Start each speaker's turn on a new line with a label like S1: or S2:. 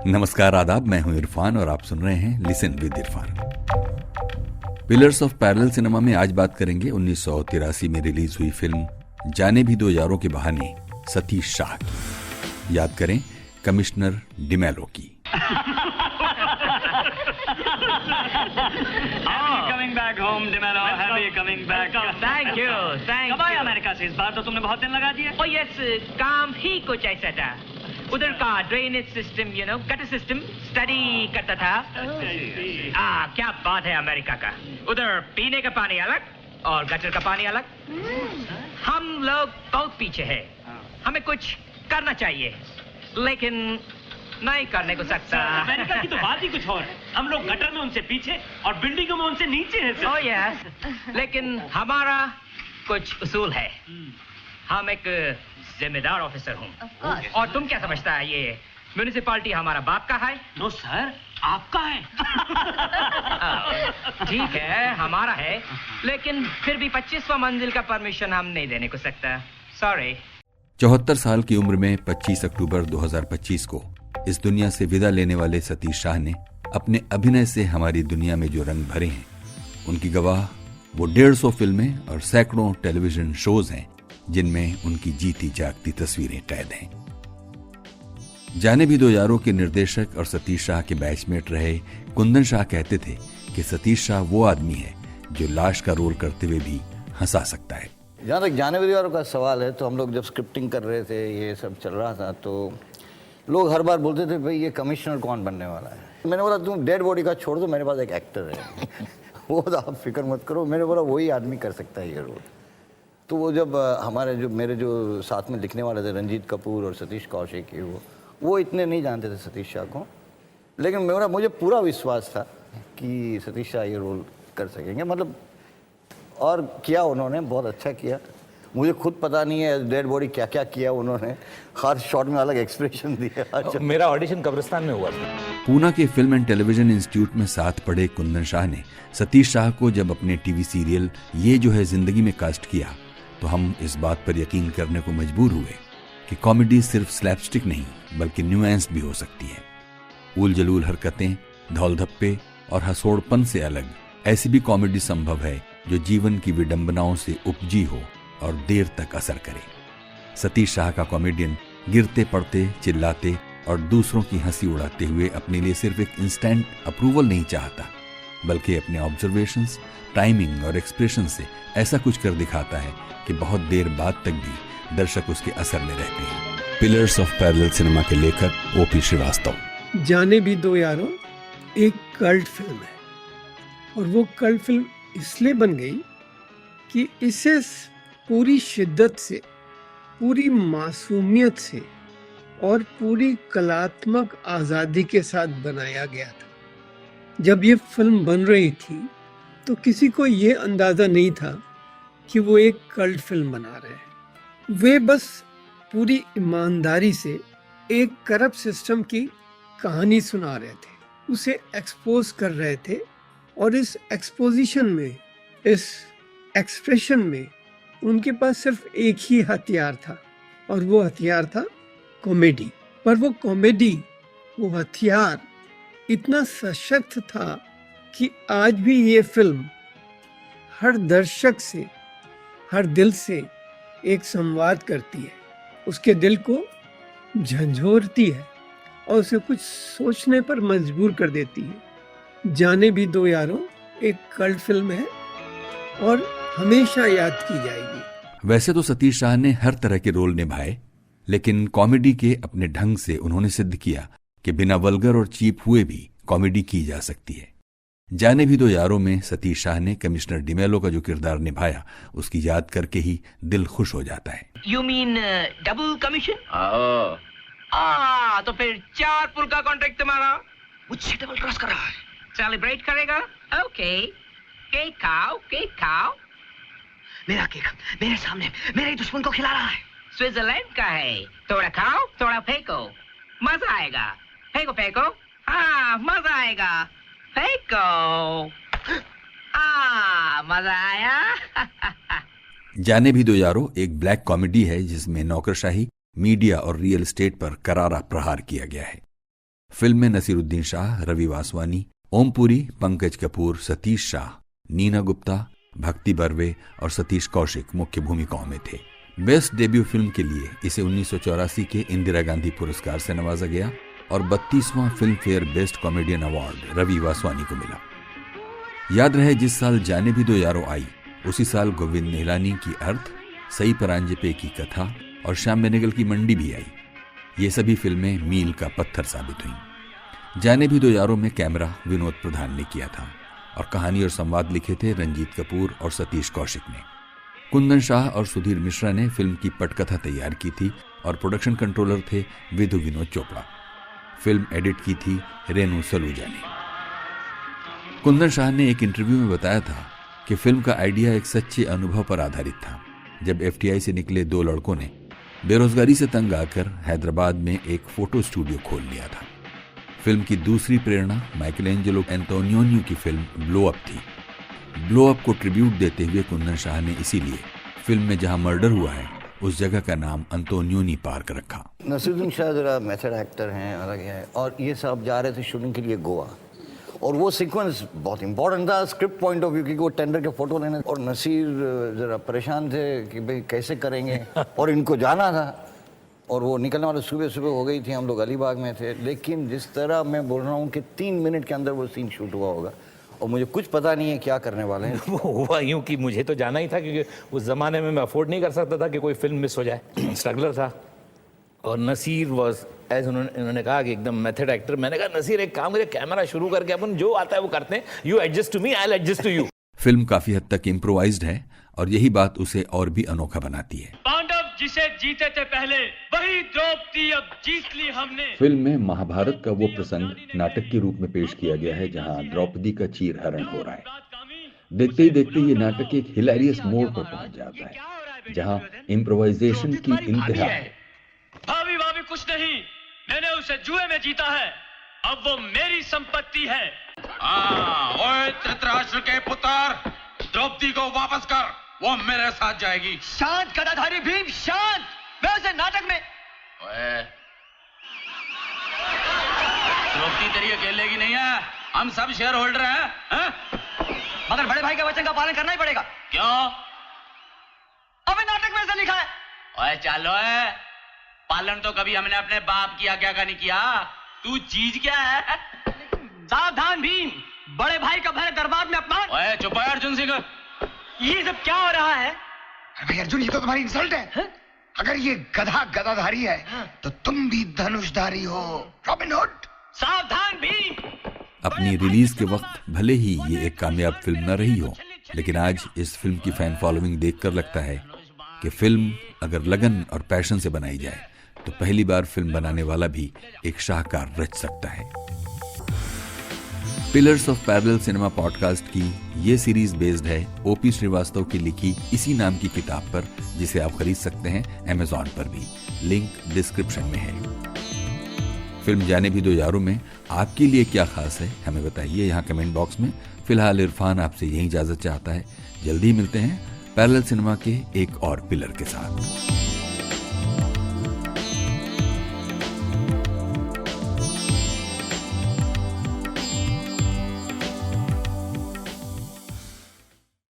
S1: नमस्कार आदाब, मैं हूं इरफान और आप सुन रहे हैं listen with Irfan. Pillars of parallel cinema में आज बात करेंगे 1983 में रिलीज हुई फिल्म जाने भी दो यारों के बहाने सतीश शाह की। याद करें कमिश्नर डिमेलो की।
S2: Coming back home, DeMello. Happy coming back.
S3: Thank you.
S2: कब आए अमेरिका से? इस बार तो तुमने बहुत दिन लगा दिए।
S3: Oh yes, काम ही कुछ ऐसा था। उधर का drainage system, gutter system study करता था। क्या बात है अमेरिका का। उधर पीने का पानी अलग और गटर का पानी अलग। हम लोग बहुत पीछे हैं। हमें कुछ करना चाहिए, लेकिन नहीं करने को सकता।
S2: अमेरिका की तो बात ही कुछ और है। हम लोग गटर में उनसे पीछे और बिल्डिंगों में उनसे नीचे हैं सर।
S3: Oh yes, लेकिन हमारा कुछ उसूल है। हम एक जिम्मेदार ऑफिसर हूँ। और तुम क्या समझता है, ये म्युनिसिपैलिटी हमारा बाप का है?
S2: नो सर, आपका है।
S3: ठीक है, हमारा है, लेकिन फिर भी 25वां मंजिल का परमिशन हम नहीं देने को सकता। सॉरी।
S1: 74 साल की उम्र में 25 अक्टूबर 2025 को इस दुनिया से विदा लेने वाले सतीश शाह ने अपने अभिनय से हमारी दुनिया में जो रंग भरे हैं, उनकी गवाह वो 150 फिल्में और सैकड़ों टेलीविजन शोज हैं जिनमें उनकी जीती जागती तस्वीरें कैद हैं। जाने भी दो यारों के निर्देशक और सतीश शाह के बैचमेट रहे कुंदन शाह कहते थे कि सतीश शाह वो आदमी है जो लाश का रोल करते हुए भी हंसा सकता है।
S4: जहाँ तक जाने भी दो यारों का सवाल है, तो हम लोग जब स्क्रिप्टिंग कर रहे थे, ये सब चल रहा था, तो लोग हर बार बोलते थे भाई ये कमिश्नर कौन बनने वाला है। मैंने बोला तुम डेड बॉडी का छोड़ दो, मेरे पास एक एक्टर है। वो तो आप फिक्र मत करो। मैंने बोला वही आदमी कर सकता है ये रोल। तो वो जब मेरे जो साथ में लिखने वाले थे रंजीत कपूर और सतीश कौशिक, वो इतने नहीं जानते थे सतीश शाह को, लेकिन मुझे पूरा विश्वास था कि सतीश शाह ये रोल कर सकेंगे। मतलब और किया उन्होंने, बहुत अच्छा किया। मुझे खुद पता नहीं है डेड बॉडी क्या क्या किया उन्होंने, हर शॉट में अलग एक्सप्रेशन दिया।
S5: मेरा ऑडिशन कब्रिस्तान में हुआ था।
S1: पूना के फिल्म एंड टेलीविजन इंस्टीट्यूट में साथ पढ़े कुंदन शाह ने सतीश शाह को जब अपने टीवी सीरियल ये जो है जिंदगी में कास्ट किया, तो हम इस बात पर यकीन करने को मजबूर हुए कि कॉमेडी सिर्फ स्लैपस्टिक नहीं बल्कि न्यूएंस भी हो सकती है। उल जलूल हरकतें, धौल धप्पे और हंसोड़पन से अलग ऐसी भी कॉमेडी संभव है जो जीवन की विडंबनाओं से उपजी हो और देर तक असर करे। सतीश शाह का कॉमेडियन गिरते पड़ते, चिल्लाते और दूसरों की हंसी उड़ाते हुए अपने लिए सिर्फ एक इंस्टेंट अप्रूवल नहीं चाहता, बल्कि अपने ऑब्जर्वेशंस, टाइमिंग और एक्सप्रेशन से ऐसा कुछ कर दिखाता है कि बहुत देर बाद तक भी दर्शक उसके असर में रहते हैं। पिलर्स ऑफ पैरेलल सिनेमा के लेखक ओपी श्रीवास्तव।
S6: जाने भी दो यारों एक कल्ट फिल्म है, और वो कल्ट फिल्म इसलिए बन गई कि इसे पूरी शिद्दत से, पूरी मासूमियत से और पूरी कलात्मक आज़ादी के साथ बनाया गया था। जब ये फिल्म बन रही थी तो किसी को ये अंदाज़ा नहीं था कि वो एक कल्ट फिल्म बना रहे हैं। वे बस पूरी ईमानदारी से एक करप्ट सिस्टम की कहानी सुना रहे थे, उसे एक्सपोज कर रहे थे, और इस एक्सपोजिशन में, इस एक्सप्रेशन में उनके पास सिर्फ एक ही हथियार था, और वो हथियार था कॉमेडी। पर वो कॉमेडी, वो हथियार इतना सशक्त था कि आज भी ये फिल्म हर दर्शक से, हर दिल से एक संवाद करती है, उसके दिल को झंझोरती है और उसे कुछ सोचने पर मजबूर कर देती है। जाने भी दो यारों एक कल्ट फिल्म है और हमेशा याद की जाएगी।
S1: वैसे तो सतीश शाह ने हर तरह के रोल निभाए, लेकिन कॉमेडी के अपने ढंग से उन्होंने सिद्ध किया कि बिना वल्गर और चीप हुए भी कॉमेडी की जा सकती है। जाने भी दो यारों में सतीश शाह ने कमिश्नर डिमेलो का जो किरदार निभाया, उसकी याद करके ही दिल खुश हो जाता है।
S3: You mean double commission? तो फिर 4 पुल का कॉन्ट्रैक्ट तुम्हारा। मुझसे डबल क्रॉस कर रहा है। सेलिब्रेट करेगा? ओके, केक खाओ, केक खाओ।
S7: मेरा केक मेरे सामने मेरे ही दुश्मन को खिला रहा है।
S3: स्विट्जरलैंड का है, थोड़ा खाओ, थोड़ा फेंको, मजा आएगा। फेंको फेंको, हाँ मजा आएगा। फेंको, मजा आया।
S1: जाने भी दो यारों एक ब्लैक कॉमेडी है जिसमें नौकरशाही, मीडिया और रियल एस्टेट पर करारा प्रहार किया गया है। फिल्म में नसीरुद्दीन शाह, रवि वासवानी, ओम पुरी, पंकज कपूर, सतीश शाह, नीना गुप्ता, भक्ति बर्वे और सतीश कौशिक मुख्य भूमिकाओं में थे। बेस्ट डेब्यू फिल्म के लिए इसे 1984 के इंदिरा गांधी पुरस्कार से नवाजा गया और 32वां Filmfare best comedian award Ravi Vaswani को मिला। याद रहे जिस साल जाने भी दो यारों आई, उसी साल गोविंद निहलानी की अर्थ, सई परांजपे की कथा और श्याम बेनेगल की मंडी भी आई। ये सभी फिल्में मील का पत्थर साबित हुई। जाने भी दो यारों में कैमरा विनोद प्रधान ने किया था और कहानी और संवाद लिखे थे रंजीत कपूर और सतीश कौशिक ने। कुंदन शाह और सुधीर मिश्रा ने फिल्म की पटकथा तैयार की थी और प्रोडक्शन कंट्रोलर थे विधु विनोद चोपड़ा। फिल्म एडिट की थी रेनू सलूजा ने। कुंदन शाह ने एक इंटरव्यू में बताया था कि फिल्म का आइडिया एक सच्चे अनुभव पर आधारित था। जब एफटीआई से निकले दो लड़कों ने बेरोजगारी से तंग आकर हैदराबाद में एक फोटो स्टूडियो खोल लिया था। फिल्म की दूसरी प्रेरणा माइकलएंजेलो एंटोनियोनी की फिल्म ब्लो अप थी। ब्लो अप को ट्रिब्यूट देते हुए कुंदन शाह ने इसीलिए फिल्म में जहां मर्डर हुआ है उस जगह का नाम अंतोनियोनी पार्क रखा।
S4: नसीरुद्दीन शाह जरा मेथड एक्टर हैं, अलग है, और ये सब जा रहे थे शूटिंग के लिए गोवा, और वो सीक्वेंस बहुत इंपॉर्टेंट था स्क्रिप्ट पॉइंट ऑफ व्यू, क्योंकि वो टेंडर के फोटो लेने, और नसीर जरा परेशान थे कि भाई कैसे करेंगे और इनको जाना था, और वो निकलने वाले सुबह सुबह हो गई थी, हम लोग अलीबाग में थे। लेकिन जिस तरह मैं बोल रहा हूँ कि 3 मिनट के अंदर वो सीन शूट हुआ होगा और मुझे कुछ पता नहीं है क्या करने वाले हैं।
S5: वो हुआ यूं कि मुझे तो जाना ही था, क्योंकि उस जमाने में मैं अफोर्ड नहीं कर सकता था कि कोई फिल्म मिस हो जाए। स्ट्रगलर था। और नसीर वॉज एज उन्होंने कहा कि एकदम मेथड एक्टर। मैंने कहा नसीर एक काम करिए, कैमरा शुरू करके अपन जो आता है वो करते हैं, you adjust to me, I will adjust to you.
S1: Film काफी हद तक इम्प्रोवाइज्ड है और यही बात उसे और भी अनोखा बनाती है।
S2: पांडव जिसे जीते थे पहले, वही द्रौपदी अब जीत ली हमने।
S1: फिल्म में महाभारत का वो प्रसंग नाटक के रूप में पेश किया गया है जहां द्रौपदी का चीरहरण हो रहा है। देखते ही देखते ये नाटक एक हिलेरियस मोड़ पर पहुंच जाता है जहां इम्प्रोवाइजेशन की इंतहा है।
S2: भाभी भाभी कुछ नहीं, मैंने उसे जुए में जीता है, अब वो मेरी संपत्ति है।
S8: ओए धृतराष्ट्र के पुत्र, द्रौपदी को वापस कर, वो मेरे साथ जाएगी।
S7: शांत गदाधारी भीम, शांत। मैं उसे नाटक में।
S8: ओए, द्रौपदी तेरी अकेले की नहीं है, हम सब शेयर होल्डर हैं।
S7: मगर बड़े भाई के वचन का पालन करना ही पड़ेगा।
S8: क्यों?
S7: अबे नाटक में ऐसा लिखा है।
S8: ओए चलो, पालन तो कभी हमने अपने बाप किया क्या का नहीं किया, तू चीज क्या है?
S7: सावधान भीम, बड़े भाई का भरे दरबार में अपमान।
S8: ओए चुप है अर्जुन सिंह।
S7: ये सब क्या हो रहा है?
S9: भाई अर्जुन, ये तो तुम्हारी इंसल्ट है। अगर ये गधा गदाधारी है तो तुम भी धनुषधारी हो, रॉबिन हुड।
S7: सावधान भीम।
S1: अपनी रिलीज के वक्त भले ही ये एक कामयाब फिल्म न रही हो, लेकिन आज इस फिल्म की फैन फॉलोइंग देखकर लगता है कि फिल्म अगर लगन और पैशन से बनाई जाए तो पहली बार फिल्म बनाने वाला भी एक शाहकार रच सकता है। Pillars of parallel cinema podcast की ये सीरीज बेस्ड है ओपी श्रीवास्तव की लिखी इसी नाम की किताब पर, जिसे आप खरीद सकते हैं अमेज़न पर भी। लिंक डिस्क्रिप्शन में है। फिल्म जाने भी दो यारों में आपके लिए क्या खास है, हमें बताइए यहाँ कमेंट बॉक्स में। फिलहाल इरफान आपसे यही इजाजत चाहता है। जल्दी मिलते हैं पैरेलल सिनेमा के एक और पिलर के साथ।